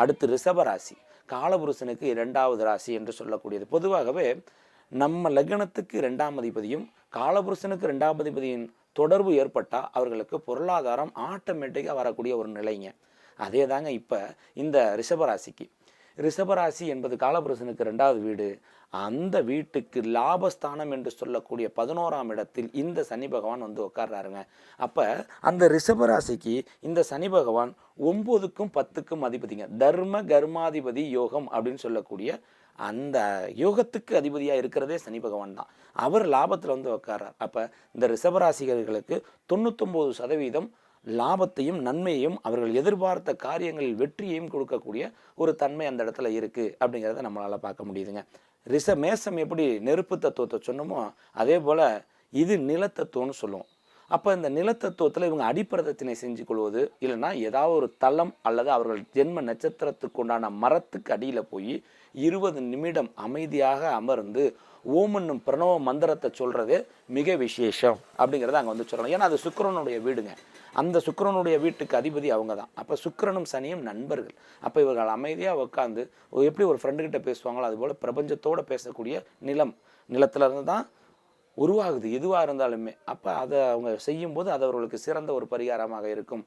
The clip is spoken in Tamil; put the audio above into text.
அடுத்து ரிஷபராசி, காலபுருஷனுக்கு 2வது ராசி என்று சொல்லக்கூடியது. பொதுவாகவே நம்ம லக்னத்துக்கு 2ஆம் அதிபதியும் காலபுருஷனுக்கு 2ஆம் அதிபதியின் தொடர்பு ஏற்பட்டால் அவர்களுக்கு பொருளாதாரம் ஆட்டோமேட்டிக்காக வரக்கூடிய ஒரு நிலைங்க. அதே தாங்க இப்போ இந்த ரிஷபராசி என்பது காலபுருஷனுக்கு 2வது வீடு. அந்த வீட்டுக்கு லாபஸ்தானம் என்று சொல்லக்கூடிய 11ஆம் இடத்தில் இந்த சனி பகவான் வந்து உட்கார்றாருங்க. அப்போ அந்த ரிஷபராசிக்கு இந்த சனி பகவான் 9க்கும் 10க்கும் அதிபதிங்க. தர்ம கர்மாதிபதி யோகம் அப்படின்னு சொல்லக்கூடிய அந்த யோகத்துக்கு அதிபதியாக இருக்கிறதே சனி பகவான் தான். அவர் லாபத்தில் வந்து உட்கார்றார். அப்போ இந்த ரிஷபராசிகர்களுக்கு 99% லாபத்தையும் நன்மையையும் அவர்கள் எதிர்பார்த்த காரியங்களில் வெற்றியையும் கொடுக்கக்கூடிய ஒரு தன்மை அந்த இடத்துல இருக்குது அப்படிங்கிறத நம்மளால் பார்க்க முடியுதுங்க. மேசம் எப்படி நெருப்பு தத்துவத்தை சொன்னோமோ அதே போல் இது நிலத்தத்துவம்னு சொல்லுவோம். அப்போ இந்த நிலத்தத்துவத்தில் இவங்க அடிப்பிரதத்தினை செஞ்சு கொள்வது, இல்லைன்னா ஏதாவது ஒரு தளம் அல்லது அவர்கள் ஜென்ம நட்சத்திரத்துக்கு உண்டான மரத்துக்கு அடியில் போய் 20 நிமிடம் அமைதியாக அமர்ந்து ஓம் பிரணவ மந்திரத்தை சொல்கிறதே மிக விசேஷம் அப்படிங்கிறத அங்கே வந்து சொல்லணும். ஏன்னா அது சுக்கிரனுடைய வீடுங்க. அந்த சுக்கிரனுடைய வீட்டுக்கு அதிபதி அவங்க தான். அப்போ சுக்கிரனும் சனியும் நண்பர்கள். அப்போ இவர்கள் அமைதியாக உட்காந்து எப்படி ஒரு ஃப்ரெண்டுக்கிட்ட பேசுவாங்களோ அதுபோல் பிரபஞ்சத்தோடு பேசக்கூடிய நிலத்துல இருந்து தான் உருவாகுது எதுவாக இருந்தாலுமே. அப்போ அதை அவங்க செய்யும்போது அது அவர்களுக்கு சிறந்த ஒரு பரிகாரமாக இருக்கும்.